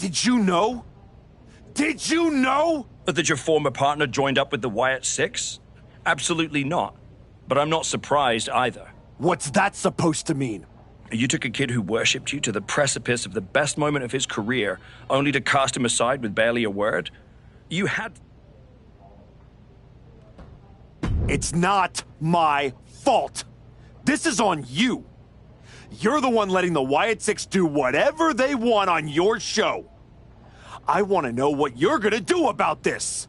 Did you know? Did you know? That your former partner joined up with the Wyatt Six? Absolutely not. But I'm not surprised either. What's that supposed to mean? You took a kid who worshipped you to the precipice of the best moment of his career, only to cast him aside with barely a word? You had... It's not my fault. This is on you. You're the one letting the Wyatt Six do whatever they want on your show. I want to know what you're gonna do about this.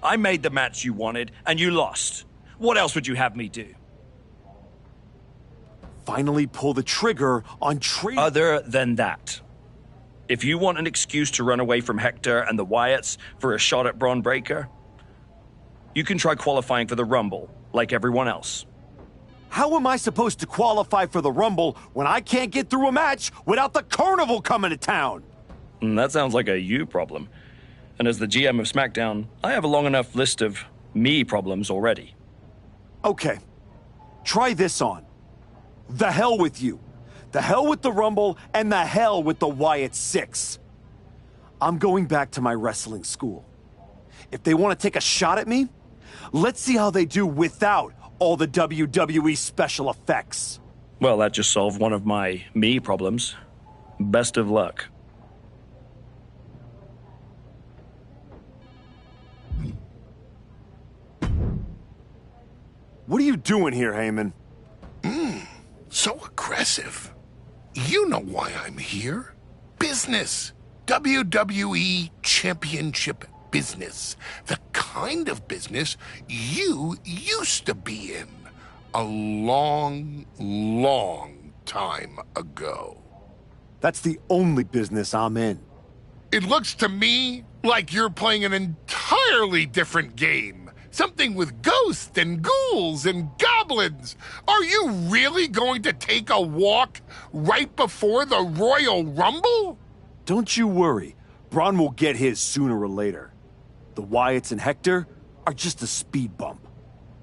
I made the match you wanted, and you lost. What else would you have me do? Finally pull the trigger on trade... Other than that. If you want an excuse to run away from Hector and the Wyatts for a shot at Braun Breaker, you can try qualifying for the Rumble, like everyone else. How am I supposed to qualify for the Rumble when I can't get through a match without the Carnival coming to town? That sounds like a you problem. And as the GM of SmackDown, I have a long enough list of me problems already. Okay, try this on. The hell with you. The hell with the Rumble, and the hell with the Wyatt Six. I'm going back to my wrestling school. If they want to take a shot at me, let's see how they do without all the WWE special effects. Well, that just solved one of my me problems. Best of luck. What are you doing here, Heyman? So aggressive. You know why I'm here. Business. WWE Championship business. The kind of business you used to be in. A long, long time ago. That's the only business I'm in. It looks to me like you're playing an entirely different game. Something with ghosts and ghouls and goblins. Are you really going to take a walk right before the Royal Rumble? Don't you worry. Braun will get his sooner or later. The Wyatts and Hector are just a speed bump.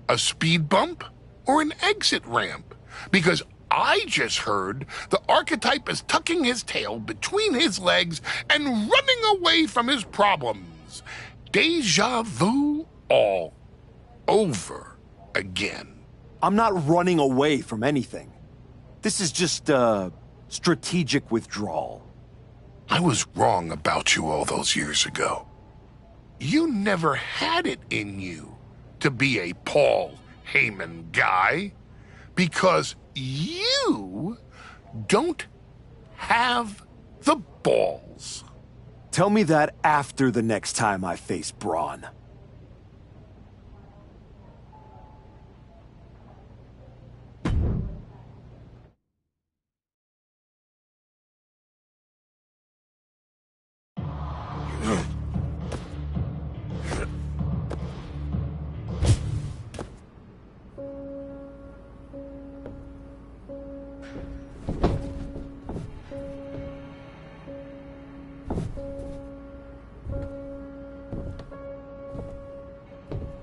A speed bump or an exit ramp? Because I just heard the archetype is tucking his tail between his legs and running away from his problems. Deja vu all over again. I'm not running away from anything. This is just strategic withdrawal. I was wrong about you all those years ago. You never had it in you to be a Paul Heyman guy because you don't have the balls. Tell me that after the next time I face Braun.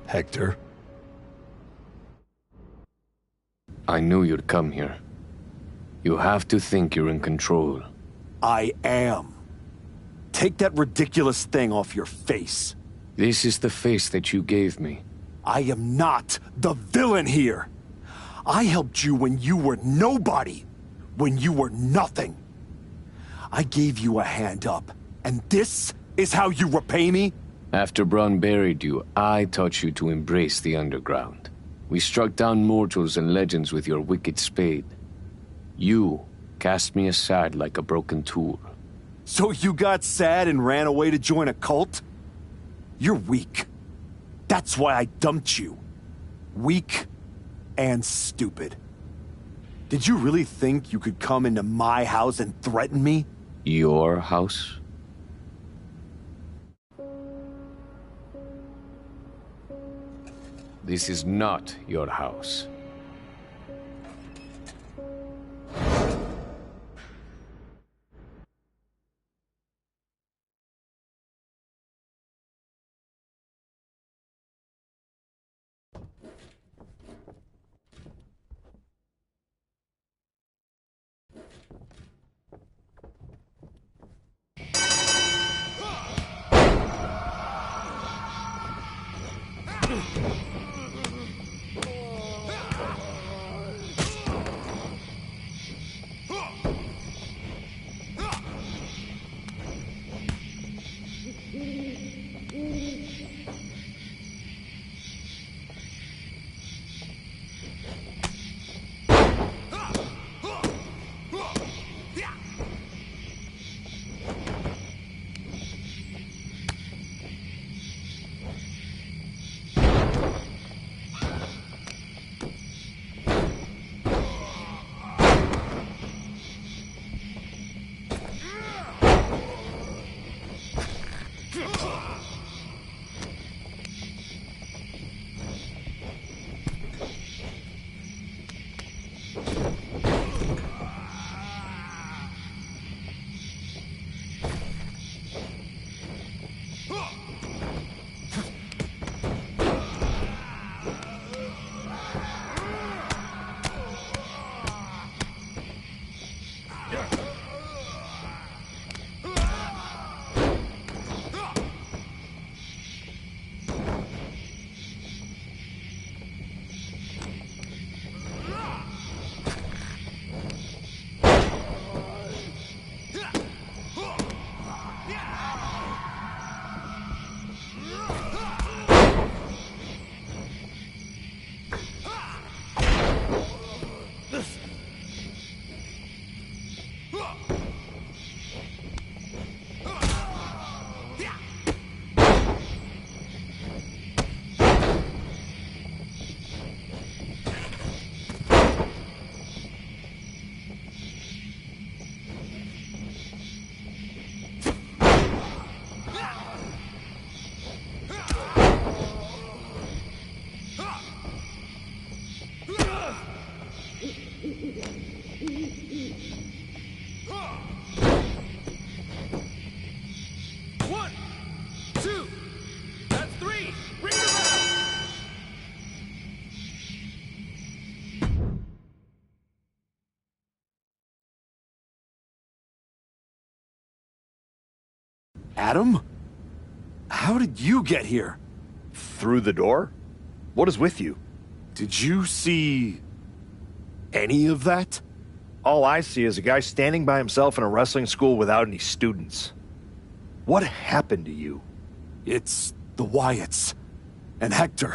Hector? I knew you'd come here. You have to think you're in control. I am. Take that ridiculous thing off your face. This is the face that you gave me. I am not the villain here. I helped you when you were nobody, when you were nothing. I gave you a hand up, and this is how you repay me? After Braun buried you, I taught you to embrace the underground. We struck down mortals and legends with your wicked spade. You cast me aside like a broken tool. So you got sad and ran away to join a cult? You're weak. That's why I dumped you. Weak and stupid. Did you really think you could come into my house and threaten me? Your house? This is not your house. One, two, that's three. Ring the bell. Adam? How did you get here? Through the door? What is with you? Did you see any of that? All I see is a guy standing by himself in a wrestling school without any students. What happened to you? It's the Wyatts and Hector.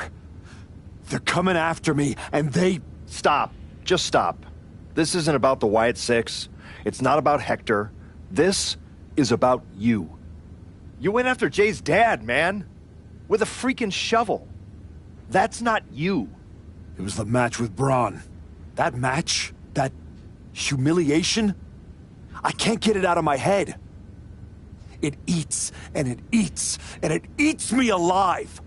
They're coming after me, and they... Stop. Just stop. This isn't about the Wyatt Six. It's not about Hector. This is about you. You went after Jay's dad, man. With a freaking shovel. That's not you. It was the match with Braun. That match? That humiliation? I can't get it out of my head. It eats, and it eats, and it eats me alive.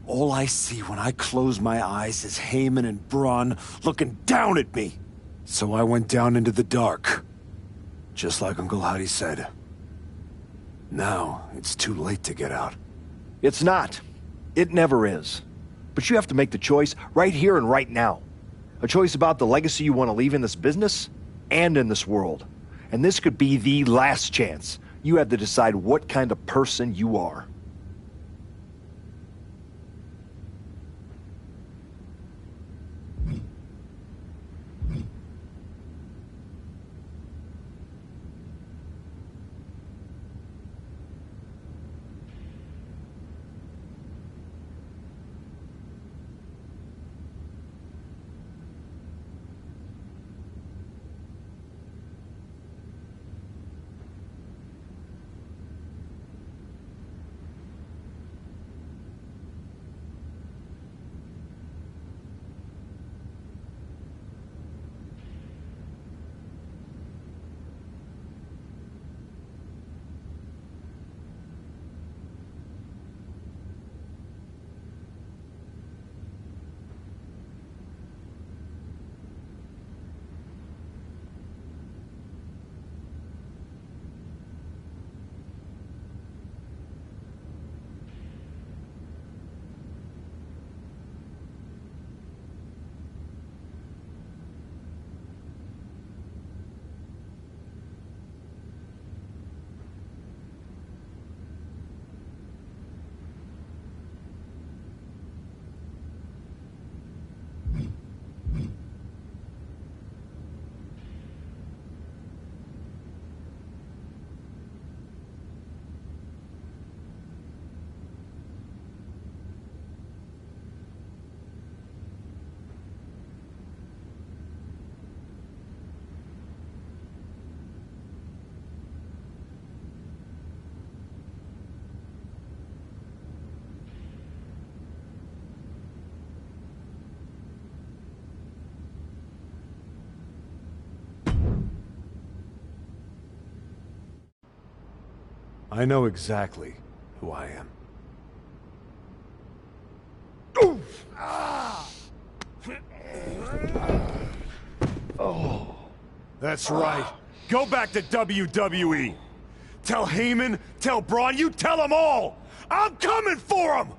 All I see when I close my eyes is Heyman and Braun looking down at me. So I went down into the dark. Just like Uncle Howdy said. Now, it's too late to get out. It's not. It never is. But you have to make the choice right here and right now. A choice about the legacy you want to leave in this business and in this world. And this could be the last chance. You have to decide what kind of person you are. I know exactly who I am. Oh. That's right. Go back to WWE. Tell Heyman, tell Braun, you tell them all! I'm coming for them!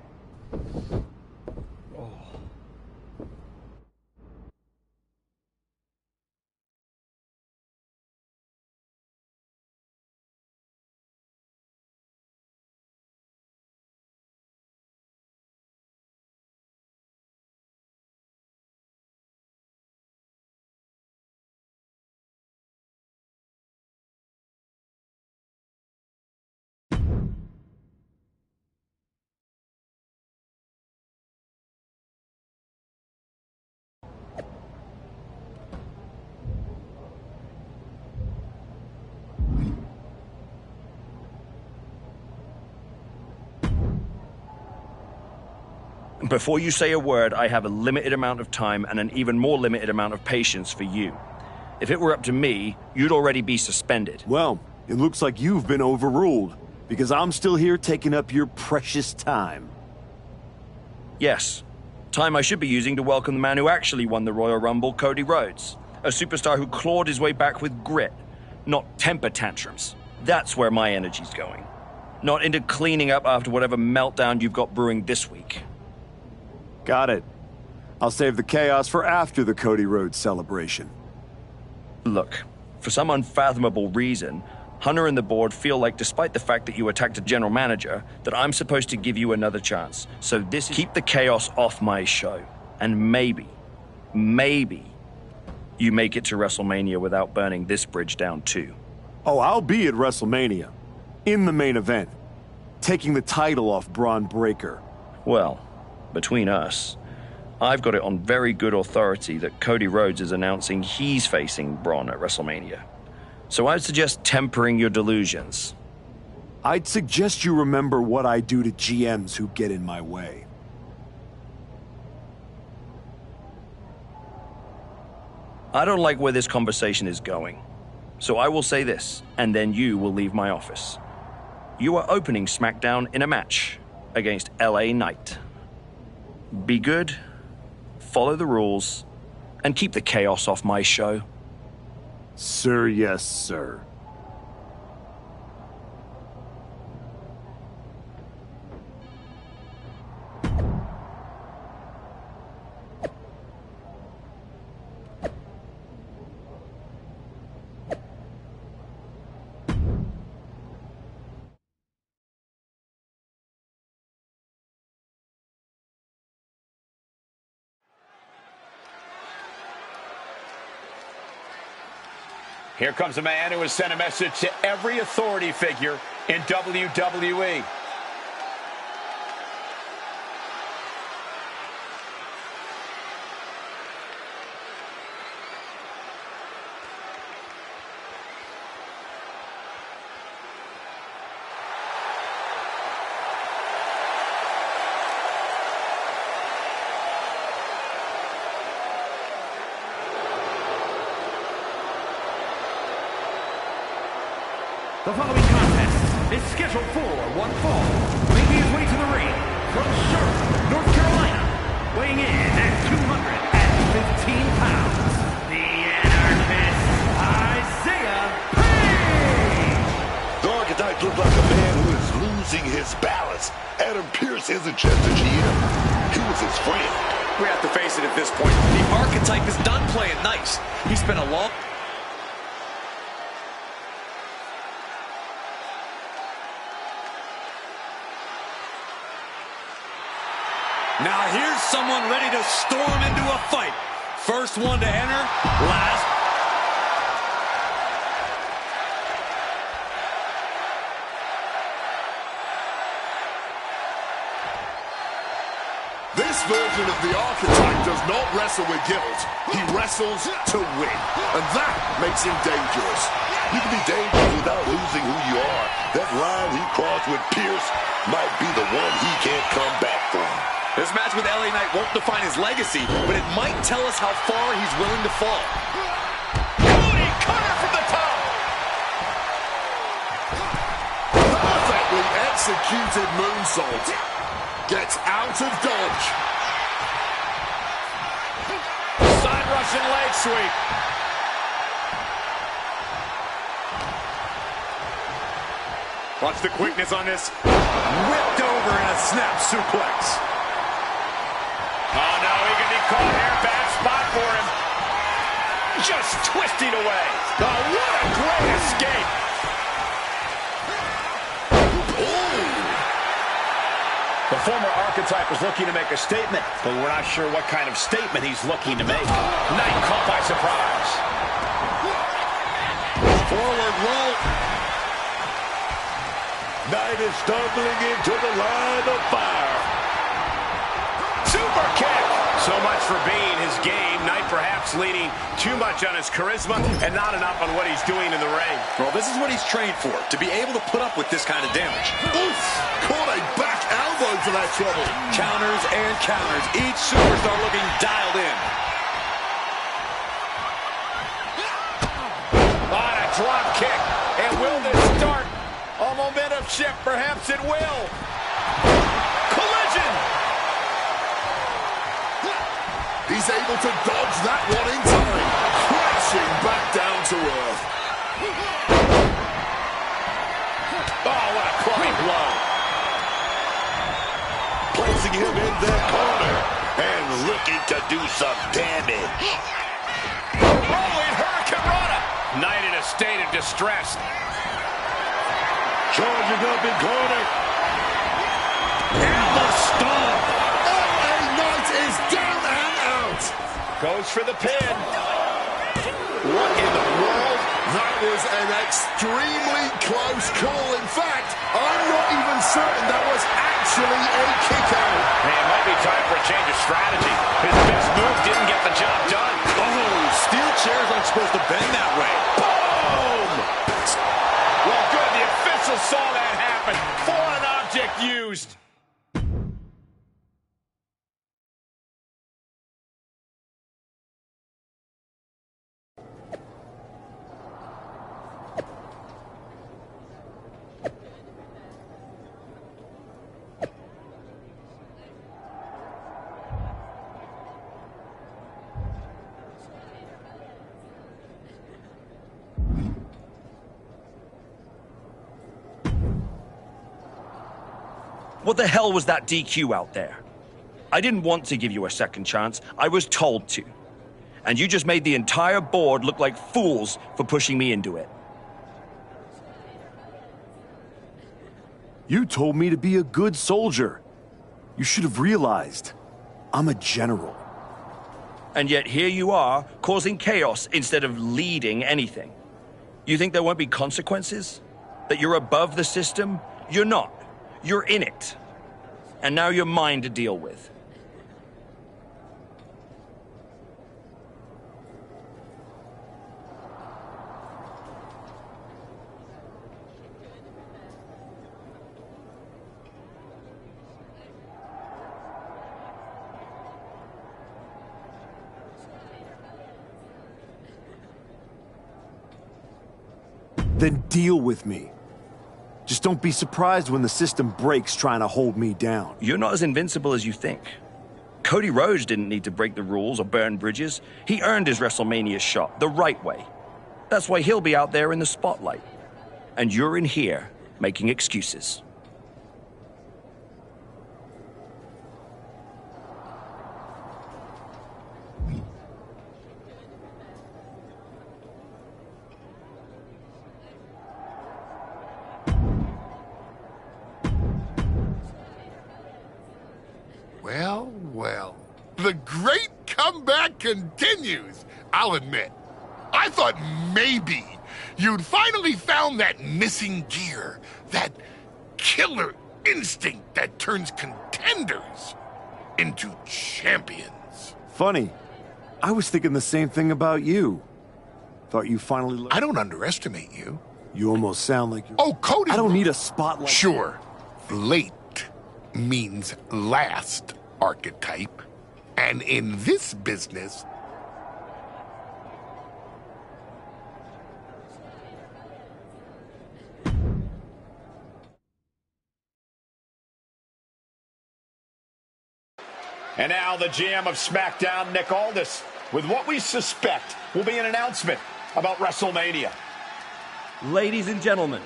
Before you say a word, I have a limited amount of time and an even more limited amount of patience for you. If it were up to me, you'd already be suspended. Well, it looks like you've been overruled, because I'm still here taking up your precious time. Yes. Time I should be using to welcome the man who actually won the Royal Rumble, Cody Rhodes. A superstar who clawed his way back with grit, not temper tantrums. That's where my energy's going. Not into cleaning up after whatever meltdown you've got brewing this week. Got it. I'll save the chaos for after the Cody Rhodes celebration. Look, for some unfathomable reason, Hunter and the board feel like, despite the fact that you attacked a general manager, that I'm supposed to give you another chance. So this is keep the chaos off my show. And maybe you make it to WrestleMania without burning this bridge down too. Oh, I'll be at WrestleMania. In the main event. Taking the title off Braun Breaker. Well, between us, I've got it on very good authority that Cody Rhodes is announcing he's facing Braun at WrestleMania. So I'd suggest tempering your delusions. I'd suggest you remember what I do to GMs who get in my way. I don't like where this conversation is going. So I will say this, and then you will leave my office. You are opening SmackDown in a match against LA Knight. Be good, follow the rules, and keep the chaos off my show. Sir, yes, sir. Here comes a man who has sent a message to every authority figure in WWE. The following contest is scheduled for one fall, making his way to the ring from Charlotte, North Carolina, weighing in at 215 pounds, the Anarchist, Isaiah Page! The Archetype looked like a man who is losing his balance. Adam Pearce isn't just a GM, he was his friend. We have to face it at this point. The Archetype is done playing nice. He spent a long... Now here's someone ready to storm into a fight. First one to enter, last. This version of the Archetype does not wrestle with guilt. He wrestles to win. And that makes him dangerous. You can be dangerous without losing who you are. That line he crossed with Pierce might be the one he can't come back from. This match with LA Knight won't define his legacy, but it might tell us how far he's willing to fall. Booty cutter from the top! Perfectly executed moonsault. Gets out of dodge. Side Russian leg sweep. Watch the quickness on this. Whipped over in a snap suplex. Oh, no, he can be caught here. Bad spot for him. Just twisting away. Oh, what a great escape. The former Archetype is looking to make a statement, but we're not sure what kind of statement he's looking to make. Knight caught by surprise. Forward roll. Knight is stumbling into the line of fire. Super kick! So much for being his game. Knight perhaps leaning too much on his charisma and not enough on what he's doing in the ring. Well, this is what he's trained for, to be able to put up with this kind of damage. Oof! Caught a back elbow for that trouble. Counters and counters. Each superstar looking dialed in. On a drop kick. And will this start a momentum shift? Perhaps it will. Collision! He's able to dodge that one in time. Christ looking to do some damage. Rolling hurricanrana. Knight in a state of distress. Charging up in corner. And the stomp. LA Knight is down and out. Goes for the pin. What in the world? That was an extremely close call. In fact, I'm not even certain that was actually a kick out. Hey, it might be time for a change of strategy. His best move didn't get the job done. Oh, steel chairs aren't supposed to bend that way. Boom! Well, good. The officials saw that happen. Foreign object used. What the hell was that DQ out there? I didn't want to give you a second chance. I was told to. And you just made the entire board look like fools for pushing me into it. You told me to be a good soldier. You should have realized. I'm a general. And yet here you are, causing chaos instead of leading anything. You think there won't be consequences? That you're above the system? You're not. You're in it. And now you're mine to deal with. Then deal with me. Just don't be surprised when the system breaks trying to hold me down. You're not as invincible as you think. Cody Rhodes didn't need to break the rules or burn bridges. He earned his WrestleMania shot the right way. That's why he'll be out there in the spotlight. And you're in here making excuses. Well, well. The great comeback continues, I'll admit. I thought maybe you'd finally found that missing gear, that killer instinct that turns contenders into champions. Funny. I was thinking the same thing about you. Thought you finally... I don't underestimate you. You almost sound like you're... Oh, Cody... I don't need a spotlight. Sure. Late means last archetype. And in this business... And now the GM of SmackDown, Nick Aldis, with what we suspect will be an announcement about WrestleMania. Ladies and gentlemen,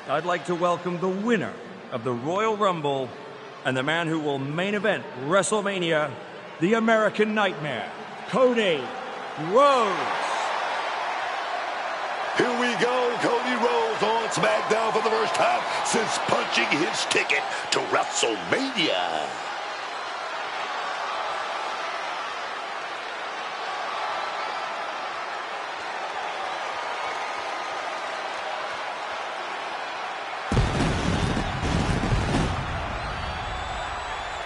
I'd like to welcome the winner of the Royal Rumble and the man who will main event WrestleMania, the American Nightmare, Cody Rhodes. Here we go, Cody Rhodes on SmackDown for the first time since punching his ticket to WrestleMania.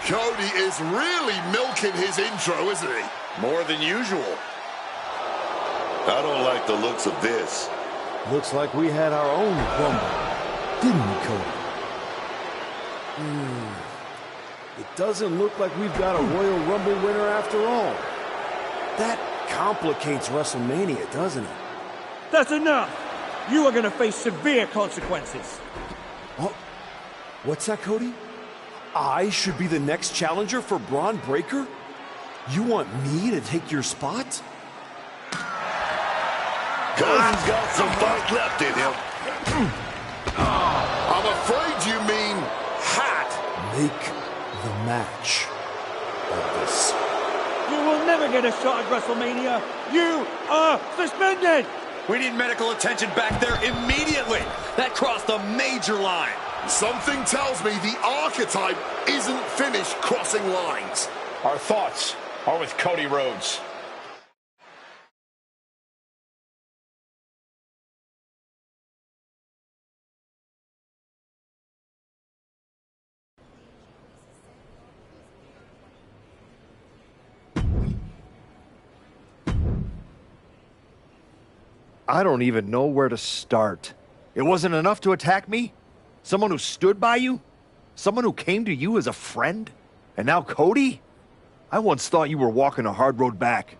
Cody is really milking his intro, isn't he? More than usual. I don't like the looks of this. Looks like we had our own Rumble, didn't we, Cody? It doesn't look like we've got a Royal Rumble winner after all. That complicates WrestleMania, doesn't it? That's enough! You are going to face severe consequences. Oh, what's that, Cody? I should be the next challenger for Braun Breaker? You want me to take your spot? Cody's got some fight left in him. I'm afraid you mean hot. Make the match of this. never get a shot at WrestleMania. You are suspended. We need medical attention back there immediately. That crossed a major line. Something tells me the archetype isn't finished crossing lines. Our thoughts are with Cody Rhodes. I don't even know where to start. It wasn't enough to attack me? Someone who stood by you? Someone who came to you as a friend? And now Cody? I once thought you were walking a hard road back,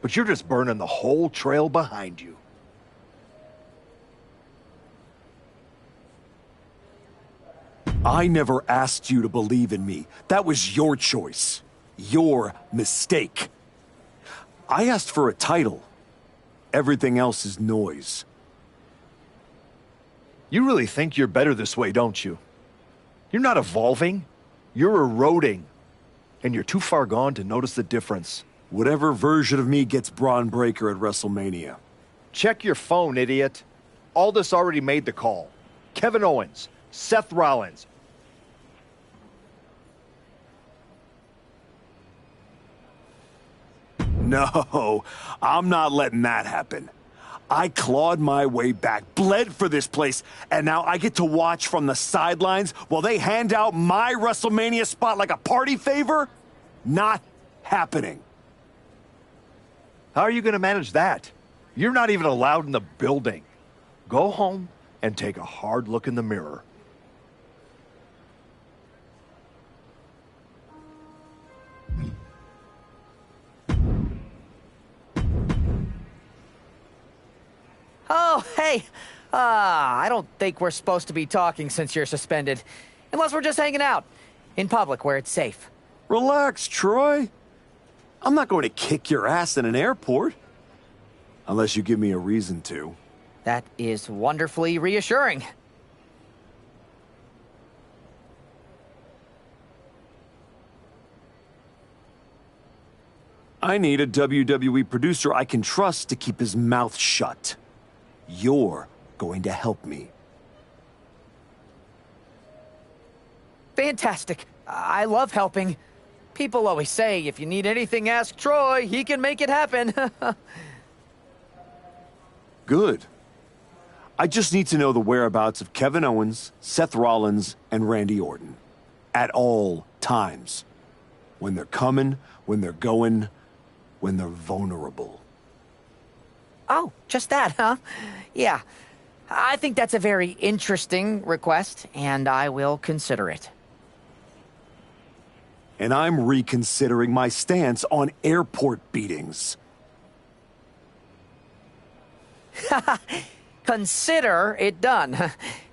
but you're just burning the whole trail behind you. I never asked you to believe in me. That was your choice. Your mistake. I asked for a title. Everything else is noise. You really think you're better this way, don't you? You're not evolving. You're eroding. And you're too far gone to notice the difference. Whatever version of me gets Braun Breaker at WrestleMania. Check your phone, idiot. Aldous already made the call. Kevin Owens, Seth Rollins. No, I'm not letting that happen. I clawed my way back, bled for this place, and now I get to watch from the sidelines while they hand out my WrestleMania spot like a party favor? Not happening. How are you going to manage that? You're not even allowed in the building. Go home and take a hard look in the mirror. Oh, hey. I don't think we're supposed to be talking since you're suspended. Unless we're just hanging out. In public, where it's safe. Relax, Troy. I'm not going to kick your ass in an airport. Unless you give me a reason to. That is wonderfully reassuring. I need a WWE producer I can trust to keep his mouth shut. You're going to help me. Fantastic. I love helping. People always say, if you need anything, ask Troy. He can make it happen. Good. I just need to know the whereabouts of Kevin Owens, Seth Rollins, and Randy Orton. At all times. When they're coming, when they're going, when they're vulnerable. Oh, just that, huh? Yeah. I think that's a very interesting request, and I will consider it. And I'm reconsidering my stance on airport beatings. Consider it done.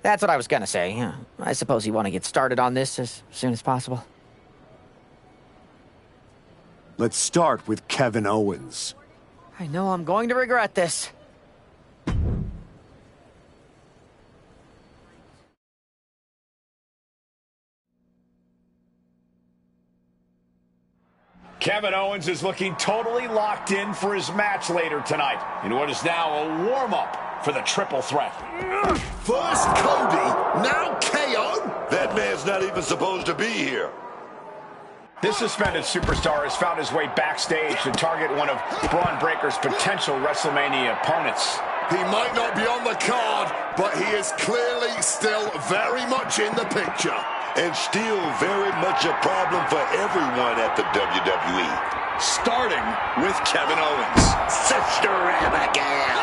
That's what I was gonna say. I suppose you want to get started on this as soon as possible. Let's start with Kevin Owens. I know I'm going to regret this. Kevin Owens is looking totally locked in for his match later tonight in what is now a warm-up for the triple threat. First Cody, now KO? That man's not even supposed to be here. This suspended superstar has found his way backstage to target one of Braun Breaker's potential WrestleMania opponents. He might not be on the card, but he is clearly still very much in the picture. And still very much a problem for everyone at the WWE. Starting with Kevin Owens. Sister Abigail.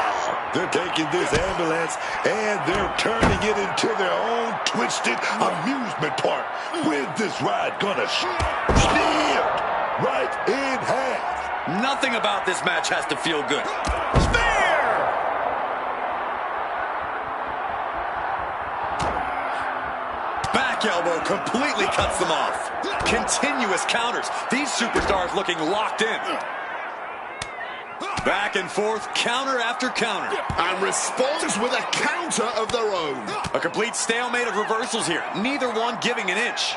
They're taking this ambulance and they're turning it into their own twisted amusement park. When's this ride gonna snipped right in half? Nothing about this match has to feel good. Elbow completely cuts them off. Continuous counters. These superstars looking locked in. Back and forth, counter after counter. And responds with a counter of their own. A complete stalemate of reversals here. Neither one giving an inch.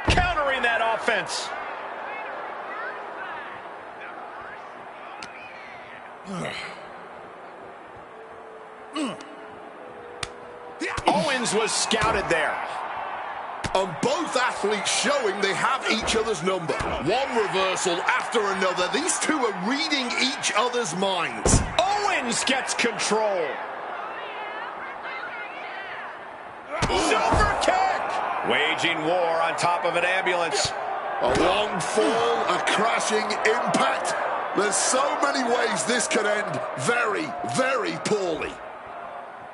Countering that offense. Owens was scouted there. And both athletes showing they have each other's number. One reversal after another. These two are reading each other's minds. Owens gets control. Super kick! Waging war on top of an ambulance. A long fall, a crashing impact. There's so many ways this could end very, very poorly.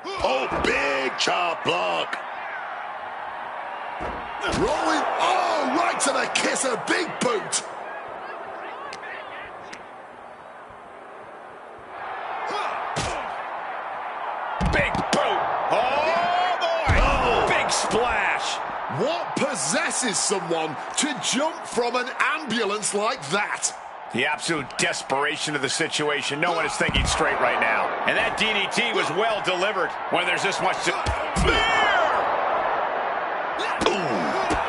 Oh, big chop block. Rolling, oh, right to the kisser, big boot. Big boot. Oh, boy. Oh. Big splash. What possesses someone to jump from an ambulance like that? The absolute desperation of the situation. No one is thinking straight right now. And that DDT was well delivered when there's this much to...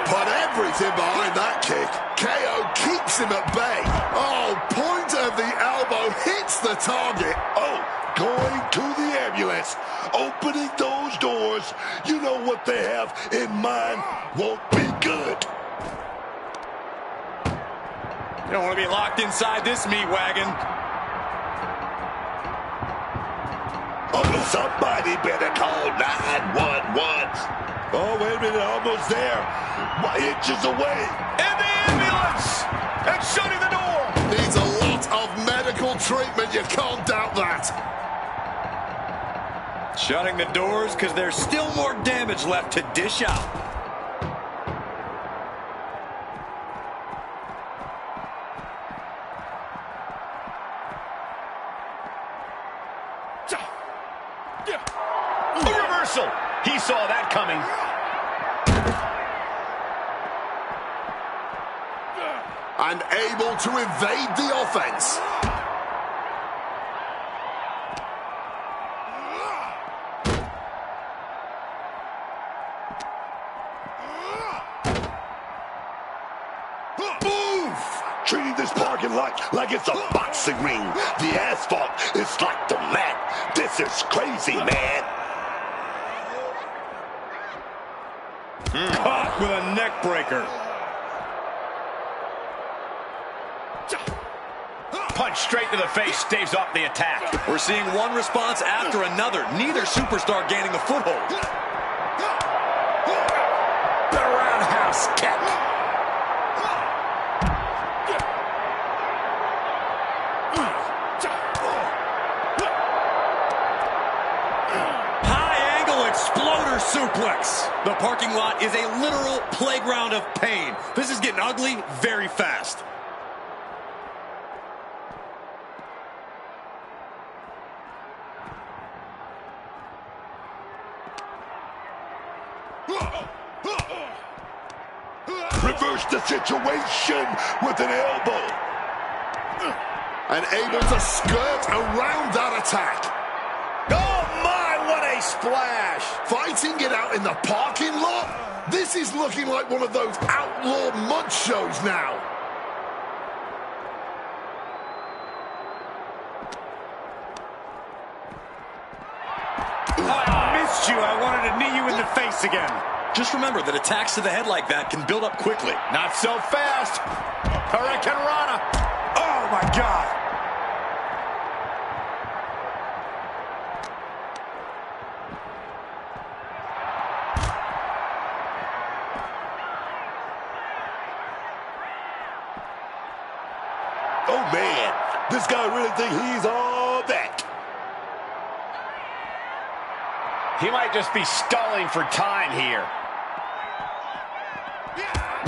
Put everything behind that kick. KO keeps him at bay. Oh, point of the elbow hits the target. Oh, going to the ambulance. Opening those doors. You know what they have in mind won't be good. You don't want to be locked inside this meat wagon. Oh, somebody better call 911. Oh, wait a minute, almost there. Inches away. In the ambulance! And shutting the door! Needs a lot of medical treatment, you can't doubt that. Shutting the doors because there's still more damage left to dish out. A reversal! He saw that coming. And able to evade the offense. Treating this parking lot like it's a boxing ring. The asphalt is like the mat. This is crazy, man. Caught with a neck breaker. Punch straight to the face staves off the attack. We're seeing one response after another. Neither superstar gaining a foothold. The roundhouse kick. Exploder suplex. The parking lot is a literal playground of pain. This is getting ugly very fast. Reverse the situation with an elbow. And able to skirt around that attack. Oh my, what a splash! Fighting it out in the parking lot? This is looking like one of those outlaw mud shows now. I missed you. I wanted to knee you in the face again. Just remember that attacks to the head like that can build up quickly. Not so fast. Hurricane Rana. Oh my God. Oh man, this guy really think he's all that. He might just be stalling for time here.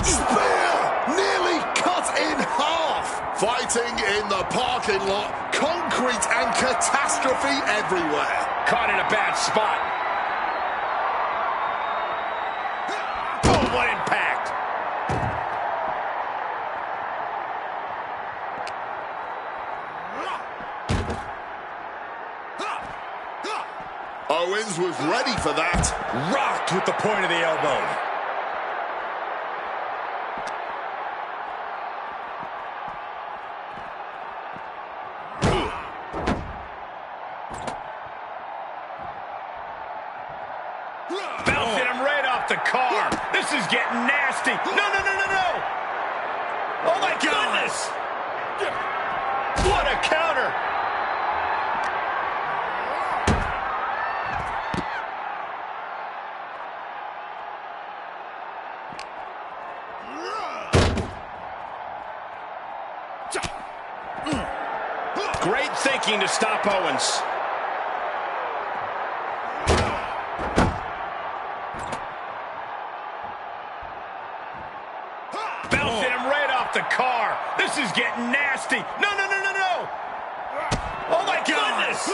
Spear nearly cut in half. Fighting in the parking lot, concrete and catastrophe everywhere. Caught in a bad spot. Oh, what impact. Owens was ready for that. Rocked with the point of the elbow. Bouncing him right off the car. This is getting nasty. No, no, no, no, no. Oh, my goodness. What a counter. Great thinking to stop Owens. Bouncing him right off the car. This is getting nasty. No, no, no, no, no. Oh, my goodness.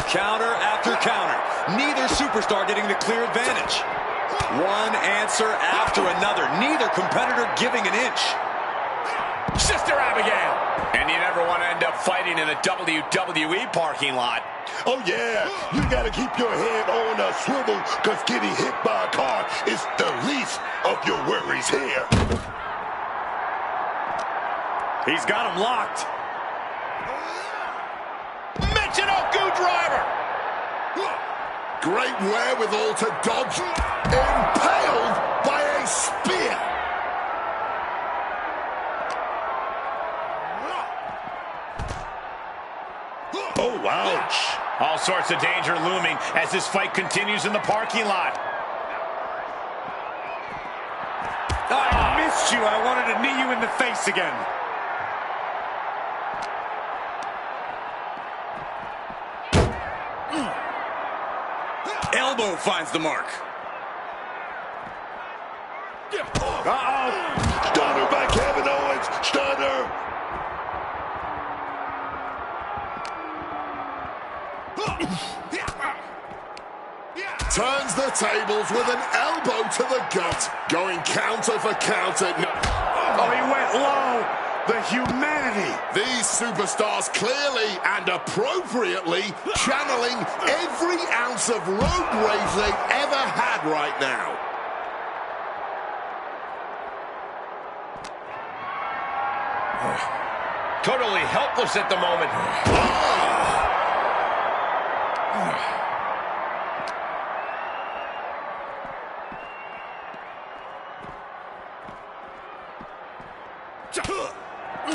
Counter after counter. Neither superstar getting the clear advantage. One answer after another. Neither competitor giving an inch. Sister Abigail. And you never want to end up fighting in a WWE parking lot. Oh, yeah. You got to keep your head on a swivel because getting hit by a car is the least of your worries here. He's got him locked. Michinoku driver. Great wherewithal to dodge. Impaled by a spear. Oh, ouch. All sorts of danger looming as this fight continues in the parking lot. I missed you. I wanted to knee you in the face again. Elbow finds the mark. Uh-oh. Stunner by Kevin Owens. Stunner. Turns the tables with an elbow to the gut. Going counter for counter. Oh, he went low. The humanity. These superstars clearly and appropriately channeling every ounce of road rage they've ever had right now. Totally helpless at the moment.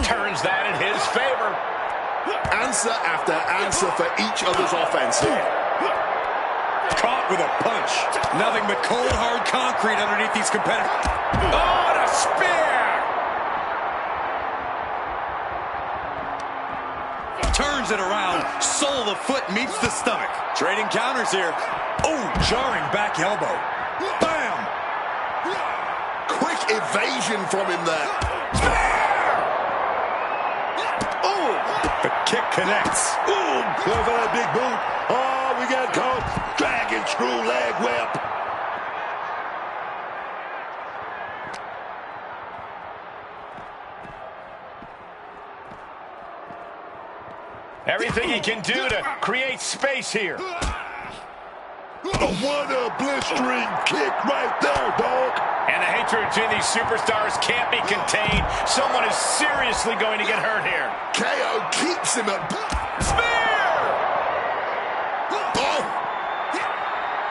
Turns that in his favor. Answer after answer for each other's offense here. Caught with a punch. Nothing but cold, hard concrete underneath these competitors. Oh, and a spear! Turns it around. Sole of the foot meets the stomach. Trading counters here. Oh, jarring back elbow. Bam! Quick evasion from him there. Oh, the kick connects. Ooh, go for that big boot. Oh, we got caught. Dragon screw leg whip. Everything he can do to create space here. What a blistering kick right there, dog. And the hatred between these superstars can't be contained. Someone is seriously going to get hurt here. KO keeps him at... Spear! Oh!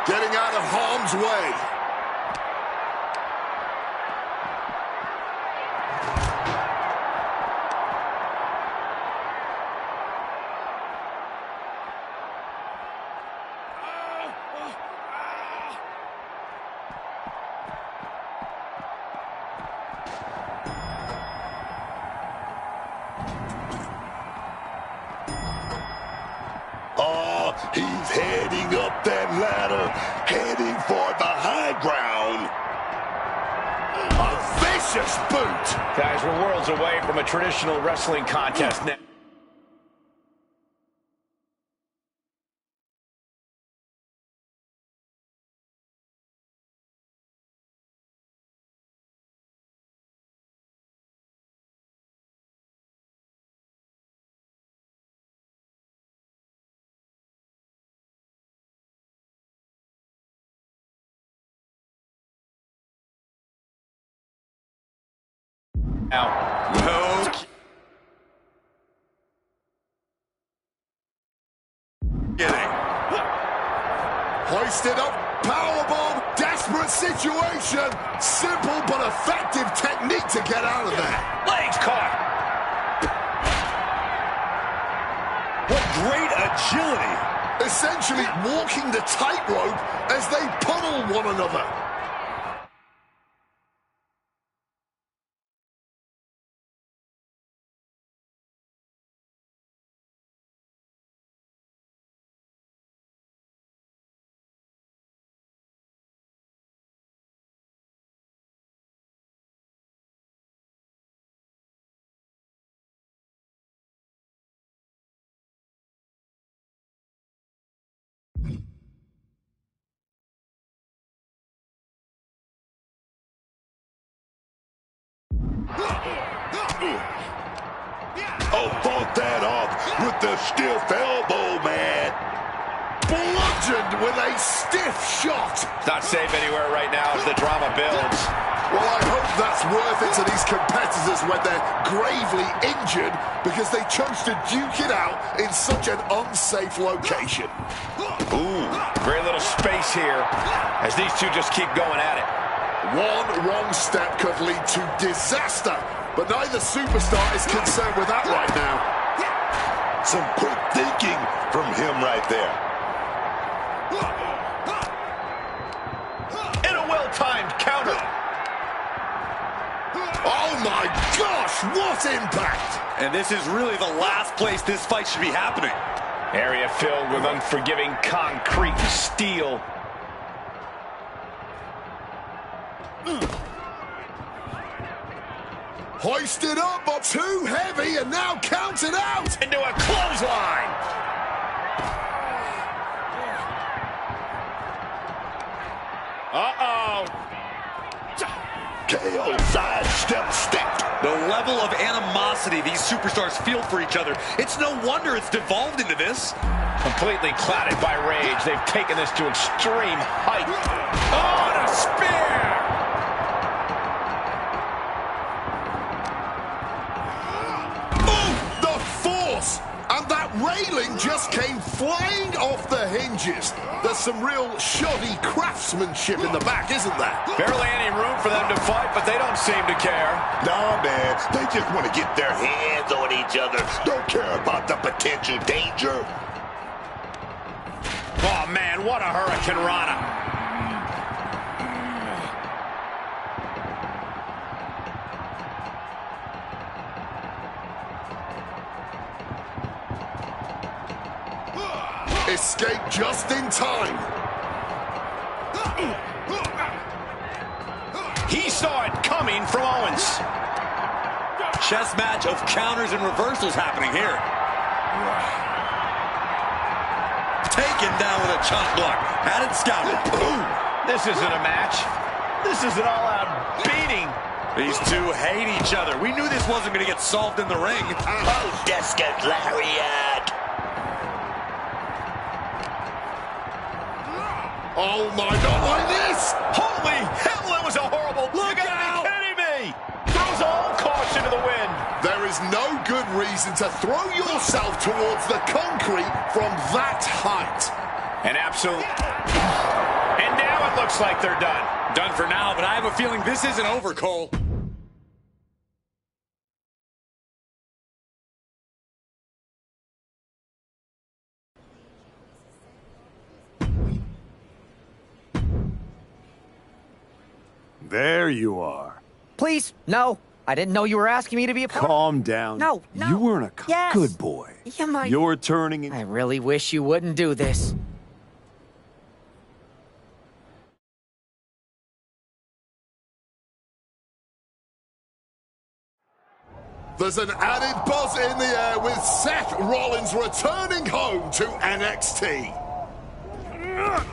Getting out of harm's way. He's heading up that ladder, heading for the high ground. A vicious boot. Guys, we're worlds away from a traditional wrestling contest now. Now, Hoisted up, powerbomb, desperate situation. Simple but effective technique to get out of there. Legs caught. What great agility. Essentially walking the tightrope as they pummel one another. Oh, fought that off with the stiff elbow, man. Bludgeoned with a stiff shot. It's not safe anywhere right now as the drama builds. Well, I hope that's worth it to these competitors when they're gravely injured because they chose to duke it out in such an unsafe location. Ooh, very little space here as these two just keep going at it. One wrong step could lead to disaster, but neither superstar is concerned with that right now. Some quick thinking from him right there. In a well-timed counter. Oh my gosh, what impact! And this is really the last place this fight should be happening. Area filled with unforgiving concrete and steel. Hoisted up, but too heavy, and now counted out! Into a clothesline. Uh-oh. KO sidestep stepped. The level of animosity these superstars feel for each other, it's no wonder it's devolved into this. Completely clouded by rage, they've taken this to extreme height. Oh, and a spear! The force! And that railing just came flying off the hinges. There's some real shoddy craftsmanship in the back, isn't there? Barely any room for them to fight, but they don't seem to care. Nah, man. They just want to get their hands on each other. Don't care about the potential danger. Oh, man, what a Hurricane Rana. Escape just in time. He saw it coming from Owens. Chess match of counters and reversals happening here. Taken down with a chop block. Had it scouted. Ooh. This isn't a match. This is an all-out beating. These two hate each other. We knew this wasn't going to get solved in the ring. Oh, Descott Lariat. Oh my, not like this! Holy hell, that was a horrible... Look you gotta out! be kidding me! Throws all caution to the wind. There is no good reason to throw yourself towards the concrete from that height. An absolute... And now it looks like they're done. Done for now, but I have a feeling this isn't over, Cole. There you are. Please, no. I didn't know you were asking me to be a part. Calm down. No. You weren't a Yes. good boy. Yeah, You're turning in... I really wish you wouldn't do this. There's an added buzz in the air with Seth Rollins returning home to NXT.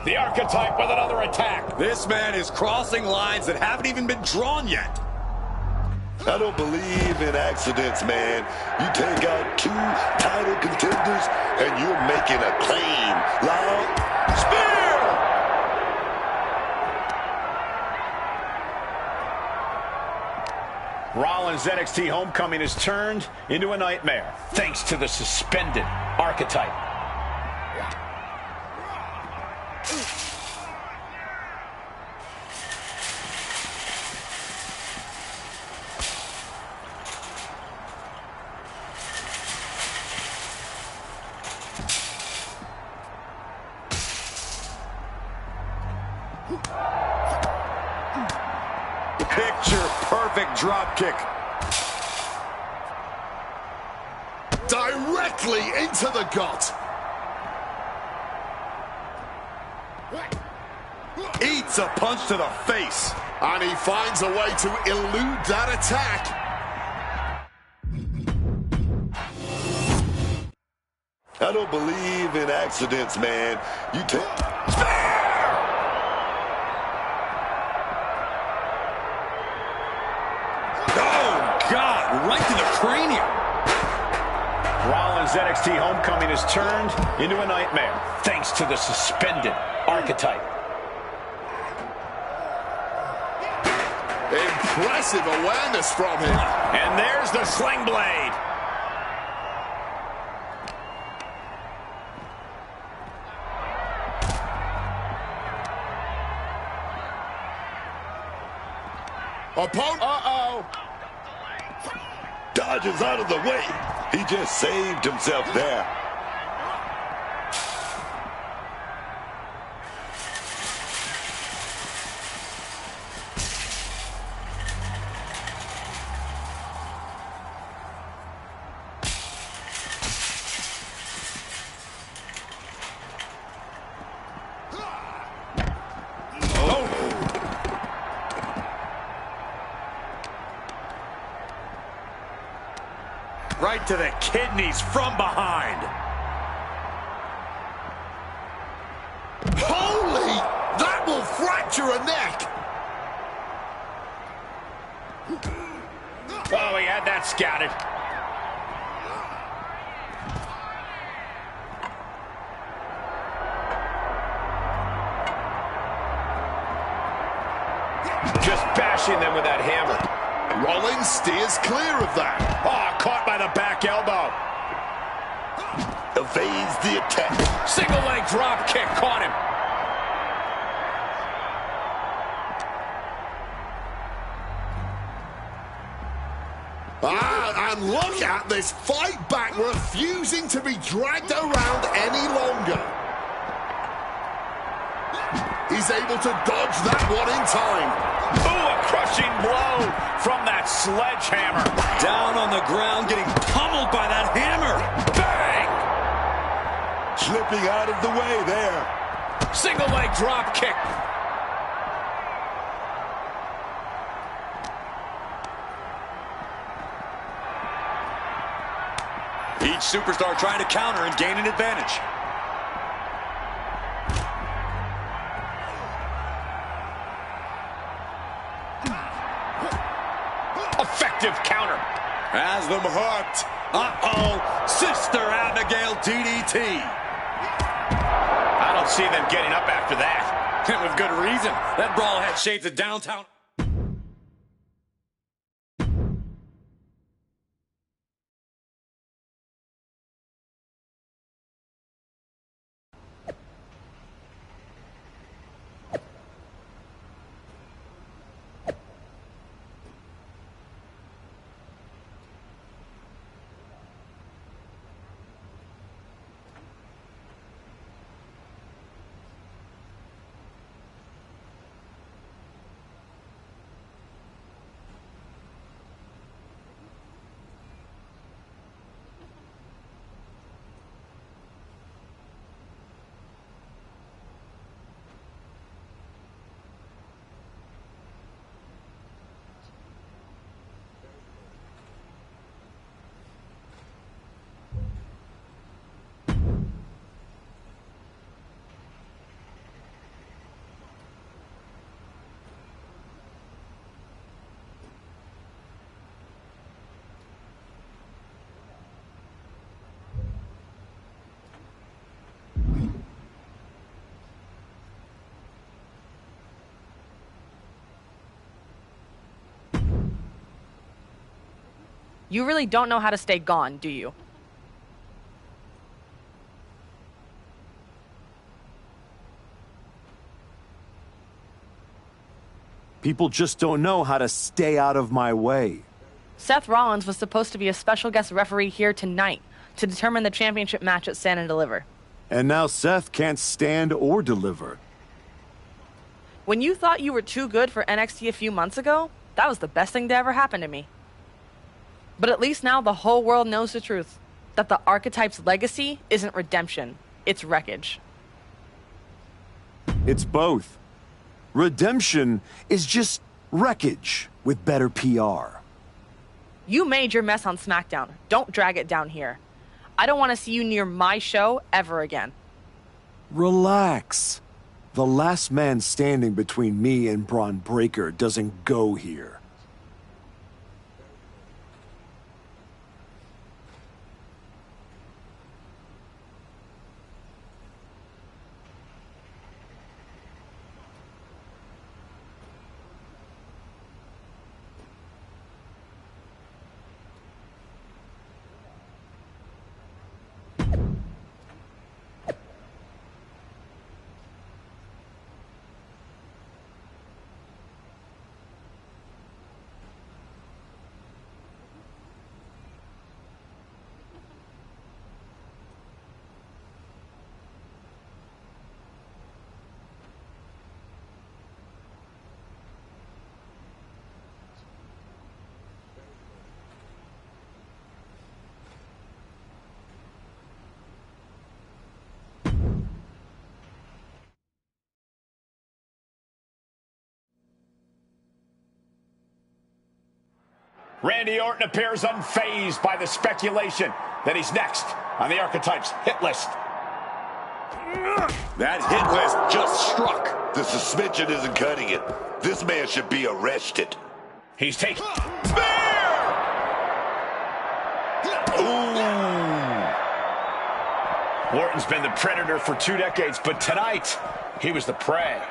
The Archetype with another attack. This man is crossing lines that haven't even been drawn yet. I don't believe in accidents, man. You take out two title contenders and you're making a claim. Loud spear! Rollins' NXT homecoming has turned into a nightmare, thanks to the suspended Archetype. drop kick. Directly into the gut. Eats a punch to the face. And he finds a way to elude that attack. I don't believe in accidents, man. You take... Oh, God, right to the cranium. Rollins' NXT homecoming has turned into a nightmare, thanks to the suspended archetype. Impressive awareness from him. And there's the sling blade. Opponent. Uh-oh. Dodges out of the way. He just saved himself there. Right to the kidneys from behind. Holy! That will fracture a neck. Oh, he had that scouted. Just bashing them with that hammer. Rollins steers clear of that. Oh, caught by the back elbow. Evades the attack. Single leg drop kick, caught him. And look at this fight back, refusing to be dragged around any longer. He's able to dodge that one in time. Ooh, a crushing blow from that sledgehammer. Down on the ground, getting pummeled by that hammer. Bang! Slipping out of the way there. Single leg drop kick. Each superstar trying to counter and gain an advantage. Effective counter. Has them hooked. Uh-oh. Sister Abigail DDT. I don't see them getting up after that. With good reason. That brawl had shades of downtown. You really don't know how to stay gone, do you? People just don't know how to stay out of my way. Seth Rollins was supposed to be a special guest referee here tonight to determine the championship match at Stand and Deliver. And now Seth can't stand or deliver. When you thought you were too good for NXT a few months ago, That was the best thing to ever happen to me. But at least now the whole world knows the truth. That the Archetype's legacy isn't redemption. It's wreckage. It's both. Redemption is just wreckage with better PR. You made your mess on SmackDown. Don't drag it down here. I don't want to see you near my show ever again. Relax. The last man standing between me and Braun Breaker doesn't go here. Randy Orton appears unfazed by the speculation that he's next on the Archetype's hit list. That hit list just struck. The suspension isn't cutting it. This man should be arrested. He's taking... Spear! Ooh. Orton's been the predator for 2 decades, but tonight, he was the prey.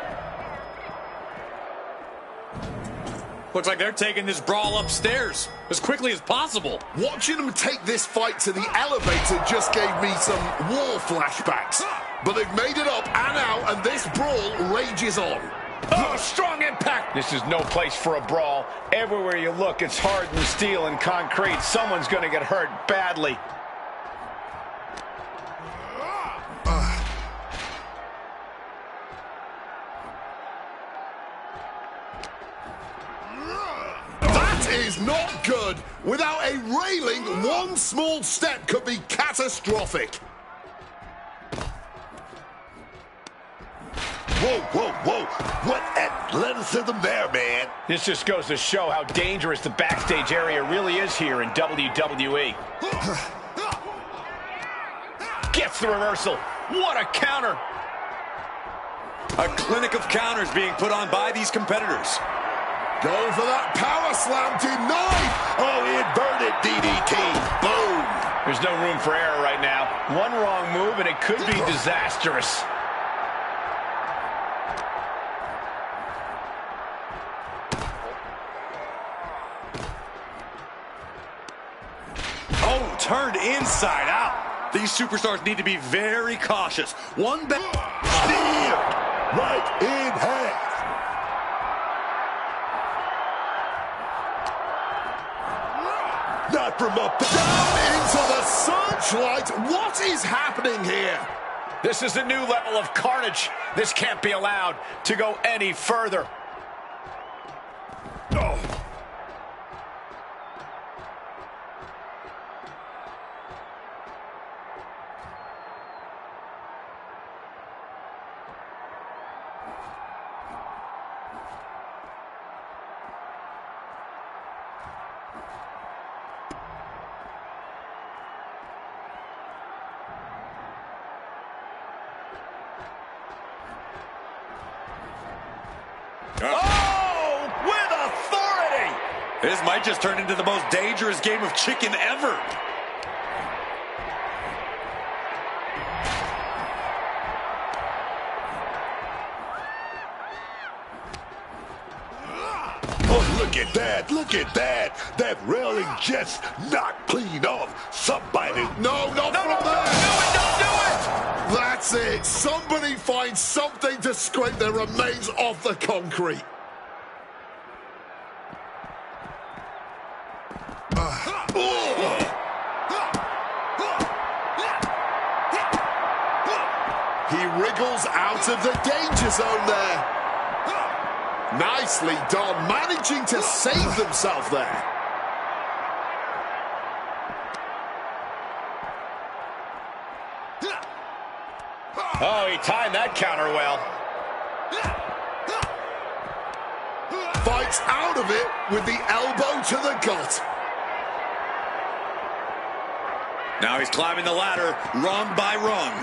Looks like they're taking this brawl upstairs as quickly as possible. Watching them take this fight to the elevator just gave me some war flashbacks. But they've made it up and out, and this brawl rages on. Oh, strong impact! This is no place for a brawl. Everywhere you look, it's hardened steel and concrete. Someone's going to get hurt badly. That is not good. Without a railing, one small step could be catastrophic. Whoa, whoa, whoa. What athleticism there, man. This just goes to show how dangerous the backstage area really is here in WWE. Gets the reversal. What a counter. A clinic of counters being put on by these competitors. Going for that power slam denied. Oh, inverted DDT. Boom. There's no room for error right now. One wrong move and it could be disastrous. Oh, turned inside out. These superstars need to be very cautious. One back. Steered right in half. Not from up. Down into the searchlight. What is happening here? This is a new level of carnage. This can't be allowed to go any further. Oh. Oh, with authority! This might just turn into the most dangerous game of chicken ever. Oh, look at that. Look at that. That railing just knocked clean off. Somebody. No, not from there. Don't do it! That's it. Somebody find something to scrape the remains off the concrete. He wriggles out of the danger zone there. Nicely done, managing to save themselves there. Oh, he timed that counter well. Fights out of it with the elbow to the gut. Now he's climbing the ladder, rung by rung.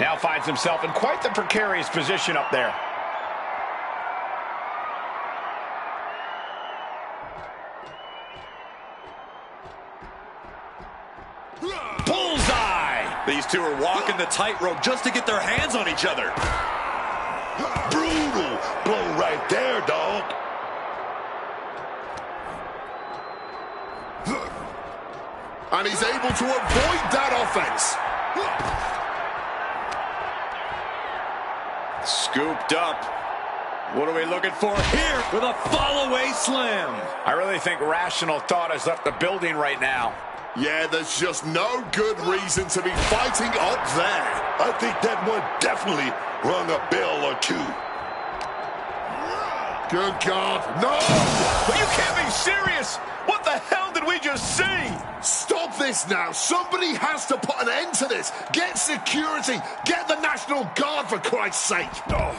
Now finds himself in quite the precarious position up there. Bullseye! These two are walking the tightrope just to get their hands on each other. Brutal blow right there, dog. And he's able to avoid that offense. Scooped up. What are we looking for here with a fall-away slam? I really think rational thought has left the building right now. Yeah, there's just no good reason to be fighting up there. I think that one definitely rung a bell or two. Good God, no! You can't be serious! What the hell did we just see? Stop this now. Somebody has to put an end to this. Get security. Get the National Guard, for Christ's sake. Oh.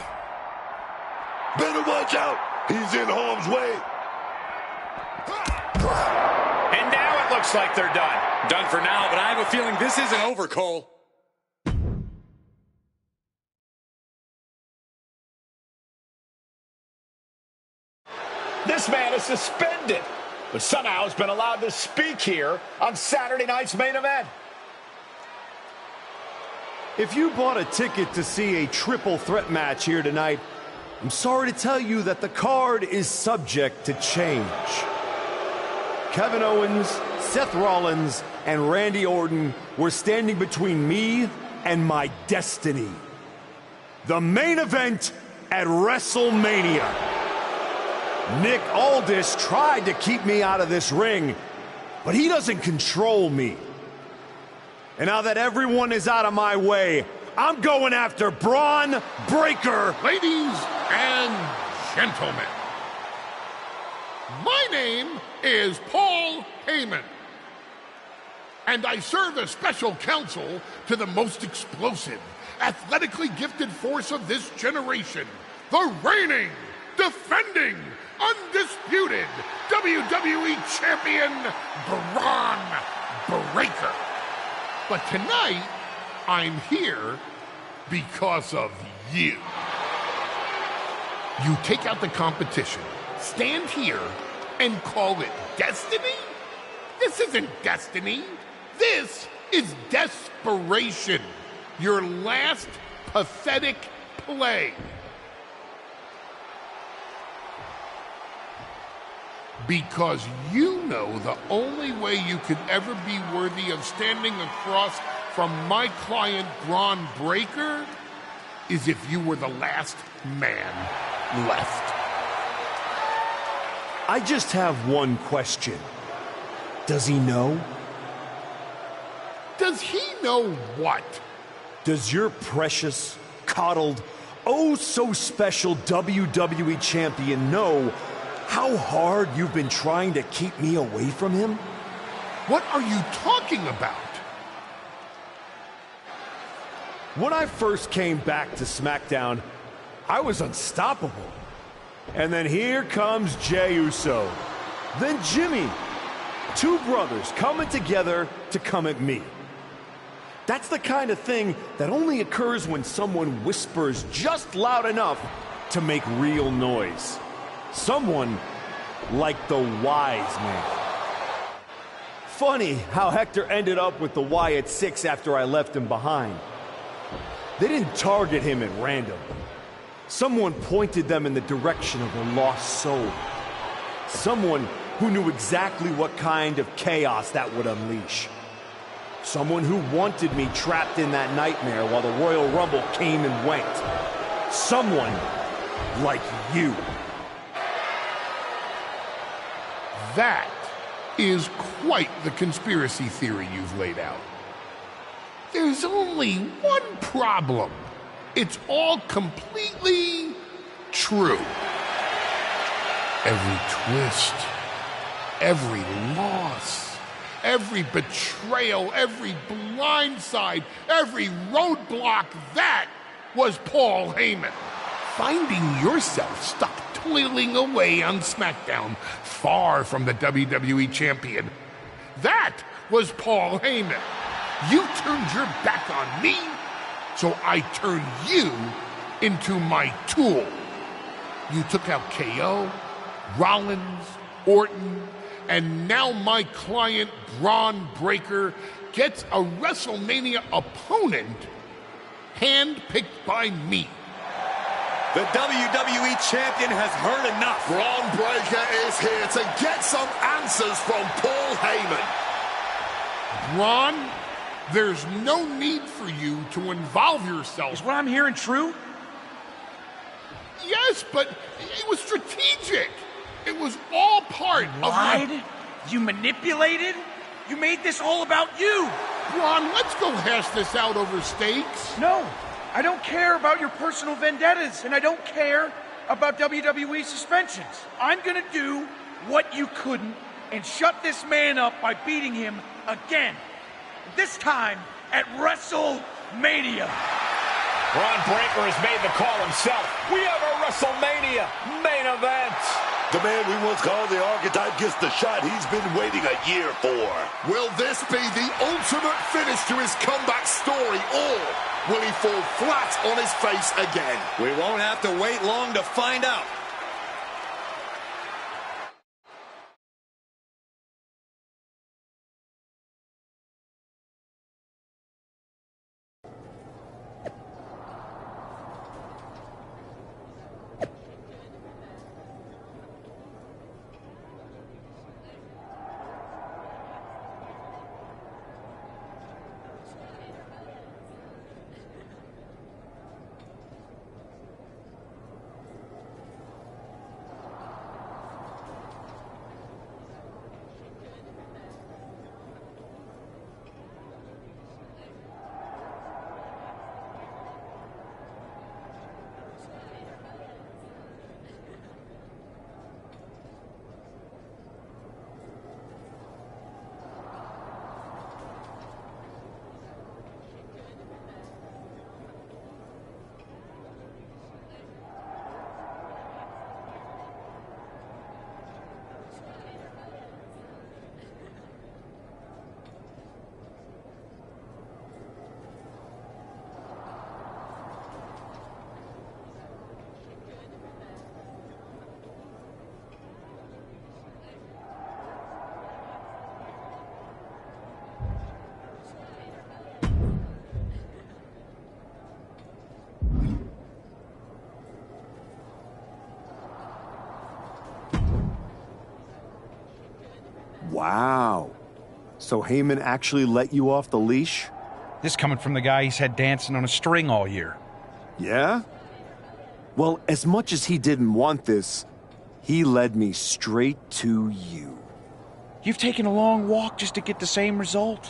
Better watch out. He's in harm's way. And now it looks like they're done. Done for now, but I have a feeling this isn't over, Cole. This man is suspended, but somehow has been allowed to speak here on Saturday night's main event. If you bought a ticket to see a triple threat match here tonight, I'm sorry to tell you that the card is subject to change. Kevin Owens, Seth Rollins, and Randy Orton were standing between me and my destiny. The main event at WrestleMania. Nick Aldis tried to keep me out of this ring, but he doesn't control me. And now that everyone is out of my way, I'm going after Braun Breaker. Ladies and gentlemen, my name is Paul Heyman, and I serve as special counsel to the most explosive, athletically gifted force of this generation, the reigning, defending, undisputed WWE Champion, Braun Breaker. But tonight, I'm here because of you. You take out the competition, stand here, and call it destiny? This isn't destiny. This is desperation. Your last pathetic play. Because you know the only way you could ever be worthy of standing across from my client, Braun Breaker, is if you were the last man left. I just have one question. Does he know? Does he know what? Does your precious, coddled, oh so special WWE champion know how hard you've been trying to keep me away from him? What are you talking about? When I first came back to SmackDown, I was unstoppable. And then here comes Jey Uso. Then Jimmy. Two brothers coming together to come at me. That's the kind of thing that only occurs when someone whispers just loud enough to make real noise. Someone like the Wise Man. Funny how Hector ended up with the Wyatt Six after I left him behind. They didn't target him at random. Someone pointed them in the direction of a lost soul. Someone who knew exactly what kind of chaos that would unleash. Someone who wanted me trapped in that nightmare while the Royal Rumble came and went. Someone like you. That is quite the conspiracy theory you've laid out. There's only one problem. It's all completely true. Every twist, every loss, every betrayal, every blindside, every roadblock, that was Paul Heyman. Finding yourself stuck toiling away on SmackDown, far from the WWE champion. That was Paul Heyman. You turned your back on me, so I turned you into my tool. You took out KO, Rollins, Orton, and now my client, Braun Breaker, gets a WrestleMania opponent handpicked by me. The WWE champion has heard enough. Braun Breaker is here to get some answers from Paul Heyman. Braun, there's no need for you to involve yourself. Is what I'm hearing true? Yes, but it was strategic. It was all part of Lied? You manipulated? You made this all about you. Braun, let's go hash this out over steaks. No, I don't care about your personal vendettas, and I don't care about WWE suspensions. I'm gonna do what you couldn't and shut this man up by beating him again. This time at WrestleMania. Braun Breaker has made the call himself. We have a WrestleMania main event. The man we once called the Archetype gets the shot he's been waiting a year for. Will this be the ultimate finish to his comeback story, or will he fall flat on his face again? We won't have to wait long to find out. Wow. So Heyman actually let you off the leash? This coming from the guy he's had dancing on a string all year. Yeah? Well, as much as he didn't want this, he led me straight to you. You've taken a long walk just to get the same result.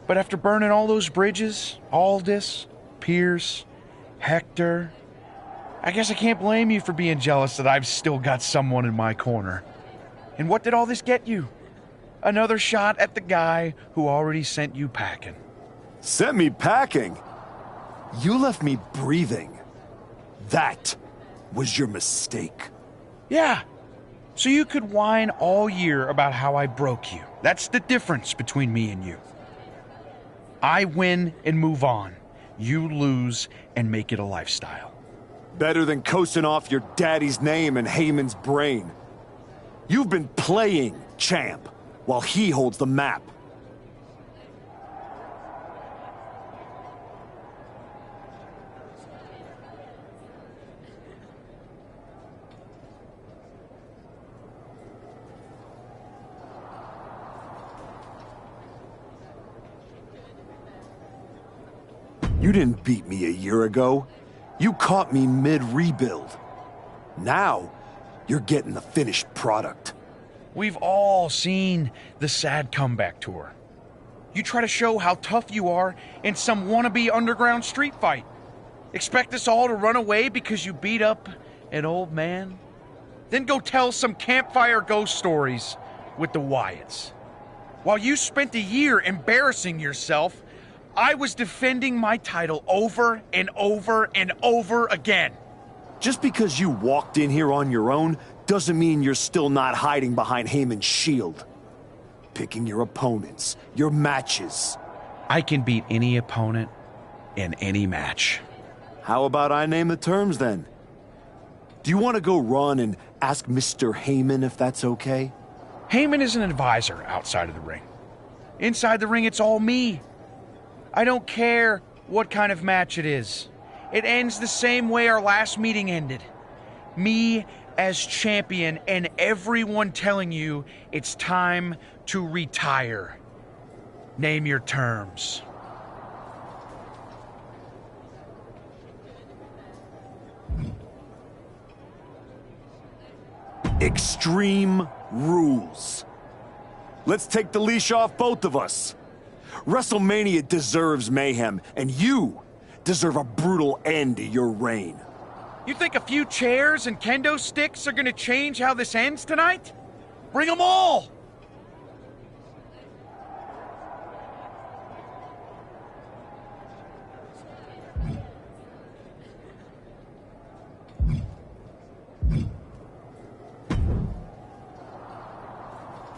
But after burning all those bridges, Aldis, Pierce, Hector, I guess I can't blame you for being jealous that I've still got someone in my corner. And what did all this get you? Another shot at the guy who already sent you packing. Sent me packing? You left me breathing. That was your mistake. Yeah. So you could whine all year about how I broke you. That's the difference between me and you. I win and move on. You lose and make it a lifestyle. Better than coasting off your daddy's name and Heyman's brain. You've been playing champ while he holds the map. You didn't beat me a year ago. You caught me mid-rebuild. Now, you're getting the finished product. We've all seen the sad comeback tour. You try to show how tough you are in some wannabe underground street fight. Expect us all to run away because you beat up an old man? Then go tell some campfire ghost stories with the Wyatts. While you spent a year embarrassing yourself, I was defending my title over and over and over again. Just because you walked in here on your own doesn't mean you're still not hiding behind Heyman's shield. Picking your opponents, your matches. I can beat any opponent in any match. How about I name the terms then? Do you want to go run and ask Mr. Heyman if that's okay? Heyman is an advisor outside of the ring. Inside the ring, it's all me. I don't care what kind of match it is. It ends the same way our last meeting ended. Me as champion and everyone telling you it's time to retire. Name your terms. Extreme rules. Let's take the leash off both of us. WrestleMania deserves mayhem, and you deserve a brutal end to your reign. You think a few chairs and kendo sticks are gonna change how this ends tonight? Bring them all!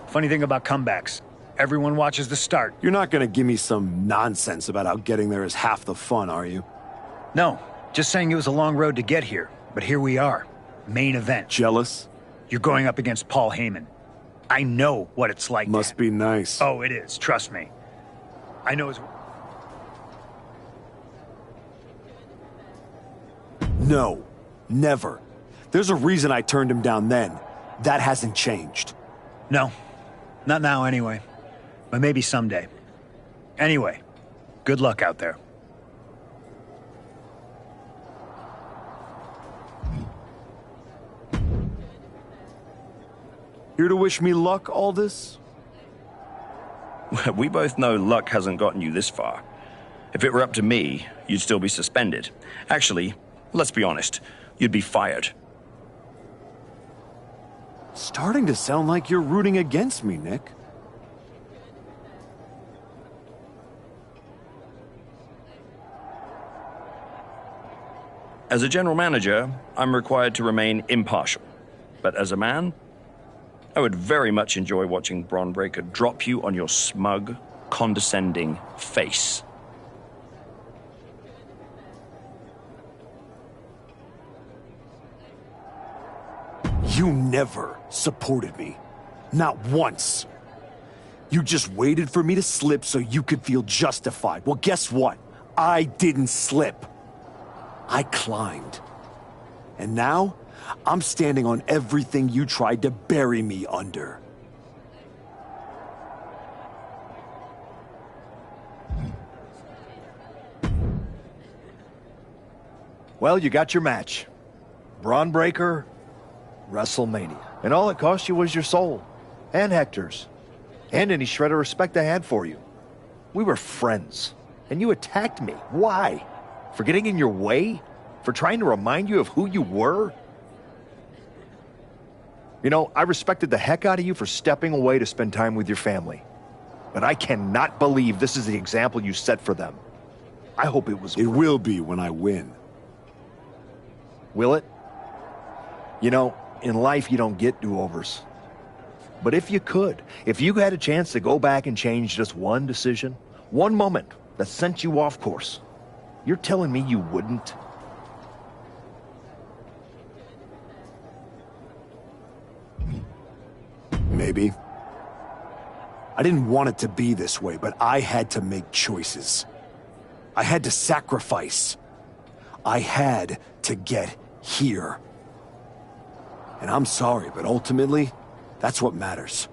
Funny thing about comebacks, everyone watches the start. You're not gonna give me some nonsense about how getting there is half the fun, are you? No, just saying it was a long road to get here, but here we are. Main event. Jealous? You're going up against Paul Heyman. I know what it's like. Must be nice. Oh, it is, trust me. I know his... No, never. There's a reason I turned him down then. That hasn't changed. No, not now anyway. But maybe someday. Anyway, good luck out there. Here to wish me luck, Aldous? We both know luck hasn't gotten you this far. If it were up to me, you'd still be suspended. Actually, let's be honest, you'd be fired. Starting to sound like you're rooting against me, Nick. As a general manager, I'm required to remain impartial. But as a man, I would very much enjoy watching Bron Breakker drop you on your smug, condescending face. You never supported me. Not once. You just waited for me to slip so you could feel justified. Well, guess what? I didn't slip. I climbed. And now, I'm standing on everything you tried to bury me under. Well, you got your match. Bron Breakker, WrestleMania. And all it cost you was your soul. And Hector's. And any shred of respect I had for you. We were friends. And you attacked me. Why? For getting in your way? For trying to remind you of who you were? You know, I respected the heck out of you for stepping away to spend time with your family. But I cannot believe this is the example you set for them. I hope it was... It will be when I win. Will it? You know, in life you don't get do-overs. But if you could, if you had a chance to go back and change just one decision, one moment that sent you off course, you're telling me you wouldn't? Maybe. I didn't want it to be this way, but I had to make choices. I had to sacrifice. I had to get here. And I'm sorry, but ultimately, that's what matters.